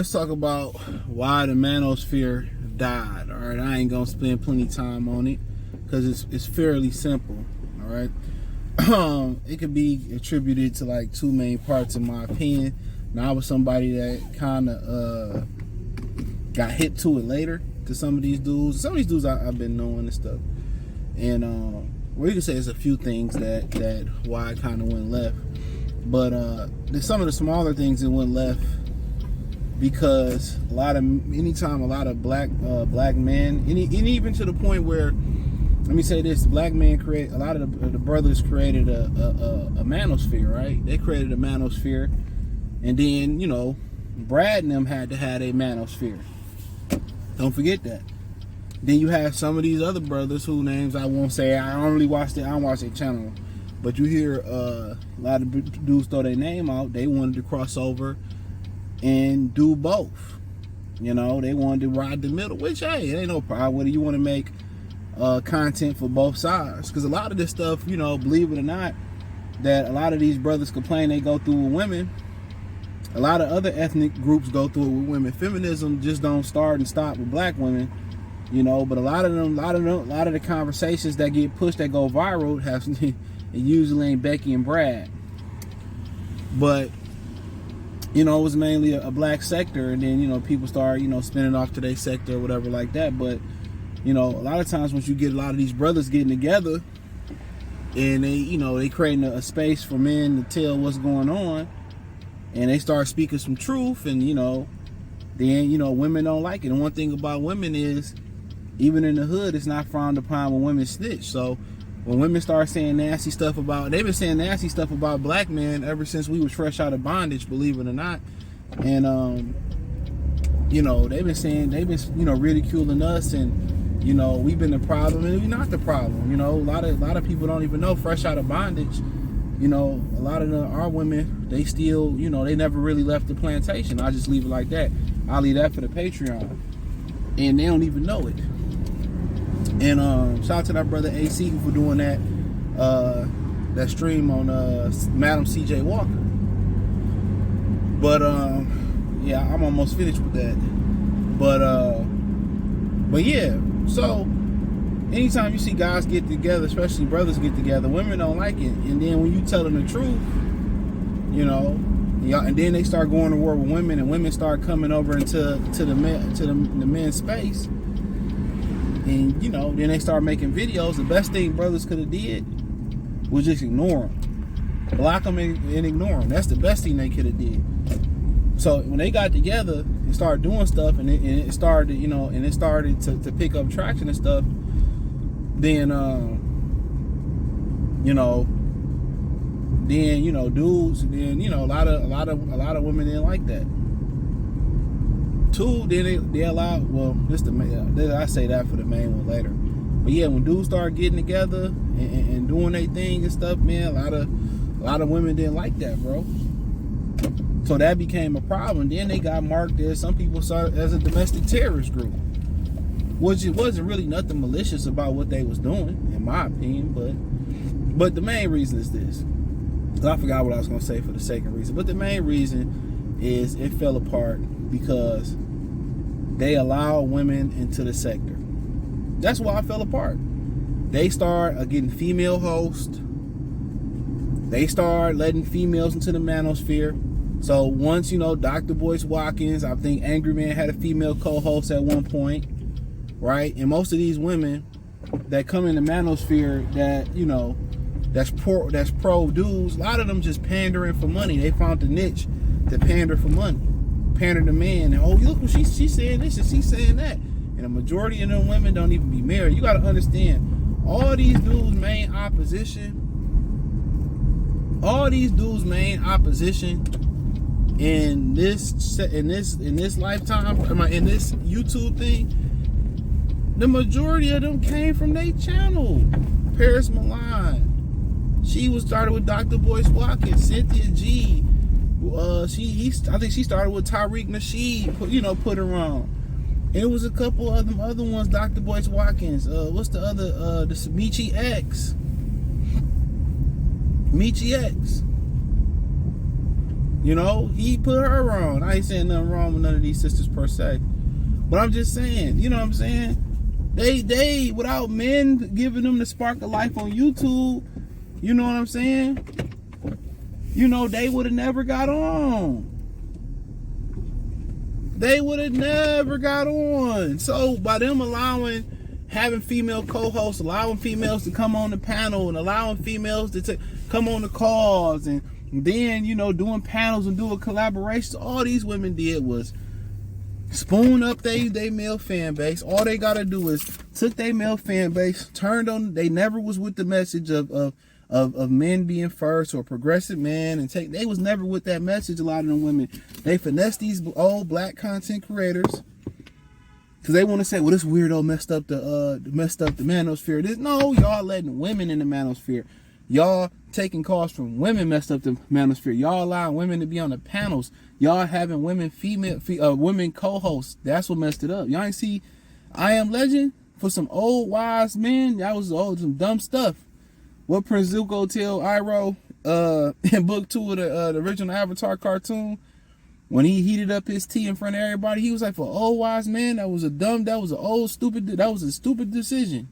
let's talk about why the Manosphere died. All right, I ain't gonna spend plenty of time on it because it's fairly simple. All right, it could be attributed to like two main parts, in my opinion. Now, I was somebody that kind of got hit to it later to some of these dudes. Some of these dudes I've been knowing and stuff, and well, you can say there's a few things that why it kind of went left, but there's some of the smaller things that went left. Because anytime a lot of black men, and even to the point where, let me say this, black men a lot of the brothers created a manosphere, right? They created a manosphere, and then, you know, Brad and them had to have a manosphere. Don't forget that. Then you have some of these other brothers whose names I won't say. I don't watch their channel, but you hear a lot of dudes throw their name out. They wanted to cross over and do both. You know, they wanted to ride the middle, which, hey, it ain't no problem. Whether you want to make content for both sides, because a lot of this stuff, you know, believe it or not, that a lot of these brothers complain they go through with women. A lot of other ethnic groups go through it with women. Feminism just don't start and stop with black women, you know. But a lot of the conversations that get pushed that go viral have it usually ain't Becky and Brad, but you know, it was mainly a black sector, and then, you know, people start, you know, spinning off to their sector or whatever like that. But, you know, a lot of times once you get a lot of these brothers getting together and they, you know, they creating a space for men to tell what's going on, and they start speaking some truth, and, you know, then, you know, women don't like it. And one thing about women is, even in the hood, it's not frowned upon when women snitch. So when women start saying nasty stuff they've been saying nasty stuff about black men ever since we was fresh out of bondage, believe it or not. And, you know, they've been, you know, ridiculing us, and, you know, we've been the problem, and we're not the problem. You know, a lot of people don't even know, fresh out of bondage, you know, a lot of our women, they still, you know, they never really left the plantation. I just leave it like that. I'll leave that for the Patreon. And they don't even know it. And shout out to that brother AC for doing that stream on Madam CJ Walker. But yeah, I'm almost finished with that. But yeah, so anytime you see guys get together, especially brothers get together, women don't like it. And then when you tell them the truth, you know, and then they start going to war with women, and women start coming over into the men's space. And, you know, then they start making videos. The best thing brothers could have did was just ignore them. Block them and ignore them. That's the best thing they could have did. So when they got together and started doing stuff, and it started, you know, and it started to pick up traction and stuff, then, you know, dudes, then, you know, a lot of women didn't like that. Two, then they allow, well, I say that for the main one later. But yeah, when dudes start getting together and doing their thing and stuff, man, a lot of women didn't like that, bro. So that became a problem. Then they got marked as, some people saw it as a domestic terrorist group, which it wasn't really nothing malicious about what they was doing, in my opinion. But the main reason is this. I forgot what I was gonna say for the second reason. But the main reason is it fell apart because they allow women into the sector. That's why it fell apart. They start getting female hosts. They start letting females into the manosphere. So once, you know, Dr. Boyce Watkins, I think Angry Man had a female co-host at one point, right? And most of these women that come in the manosphere that, you know, that's pro dudes, a lot of them just pandering for money. They found the niche to pander for money. Pander to men, and oh, look what she's saying this and she's saying that, and the majority of them women don't even be married. You got to understand, all these dudes' main opposition in this lifetime, in this YouTube thing, the majority of them came from their channel. Paris Milan, she was started with Dr. Boyce Watkins. Cynthia G, I think she started with Tariq Nasheed, you know, put her on. And it was a couple of them other ones, Dr. Boyce Watkins. What's the other? This Michi X. You know, he put her on. I ain't saying nothing wrong with none of these sisters per se. But I'm just saying, you know what I'm saying? They without men giving them the spark of life on YouTube, you know what I'm saying? You know, they would have never got on. They would have never got on. So by them having female co-hosts, allowing females to come on the panel and allowing females to come on the calls, and then, you know, doing panels and doing collaborations, all these women did was spoon up they male fan base. All they gotta do is took their male fan base, turned on. They never was with the message of men being first or progressive man, and they was never with that message. A lot of them women, they finesse these old black content creators because they want to say, well, this weirdo messed up the manosphere. No, y'all letting women in the manosphere. Y'all taking calls from women messed up the manosphere. Y'all allowing women to be on the panels. Y'all having women women co-hosts. That's what messed it up. Y'all ain't see I Am Legend for some old wise men. That was some dumb stuff. What Prince Zuko tell Iroh in book 2 of the original Avatar cartoon, when he heated up his tea in front of everybody, he was like, for old wise man, that was a stupid decision.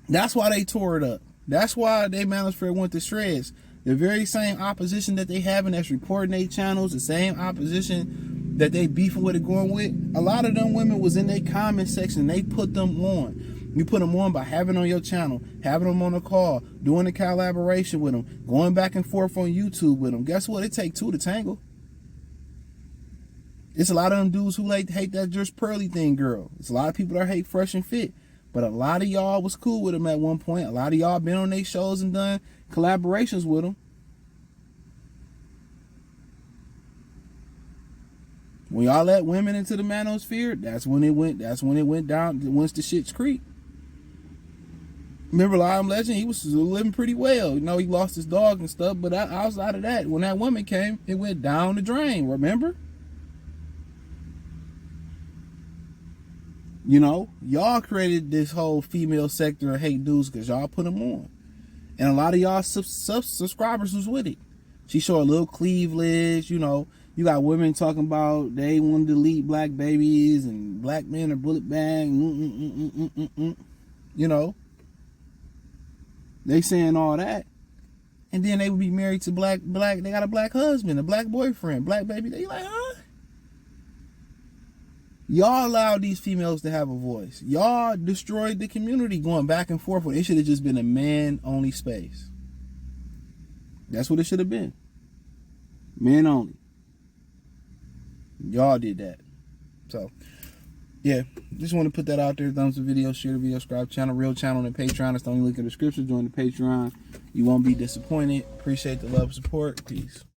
That's why they tore it up. That's why they manosphere went to shreds. The very same opposition that they having that's reporting their channels, the same opposition that they beefing with it going with, a lot of them women was in their comment section. They put them on. You put them on by having on your channel, having them on a call, doing a collaboration with them, going back and forth on YouTube with them. Guess what? It take two to tangle. It's a lot of them dudes who hate that just pearly thing, girl. It's a lot of people that hate Fresh and Fit. But a lot of y'all was cool with them at one point. A lot of y'all been on their shows and done collaborations with them. When y'all let women into the manosphere, that's when it went down once the shit's creep. Remember I Am Legend? He was living pretty well. You know, he lost his dog and stuff, but outside of that, when that woman came, it went down the drain, remember? You know, y'all created this whole female sector of hate dudes because y'all put them on. And a lot of y'all subscribers was with it. She showed a little cleavage, you know. You got women talking about they want to delete black babies and black men are bullet bang. You know. They saying all that. And then they would be married to black, they got a black husband, a black boyfriend, black baby. They like, huh? Y'all allowed these females to have a voice. Y'all destroyed the community going back and forth when it should have just been a man-only space. That's what it should have been. Men only. Y'all did that. So, yeah, just want to put that out there. Thumbs the video, share the video, subscribe to the channel, real channel, and Patreon. That's the only link in the description. Join the Patreon. You won't be disappointed. Appreciate the love and support. Peace.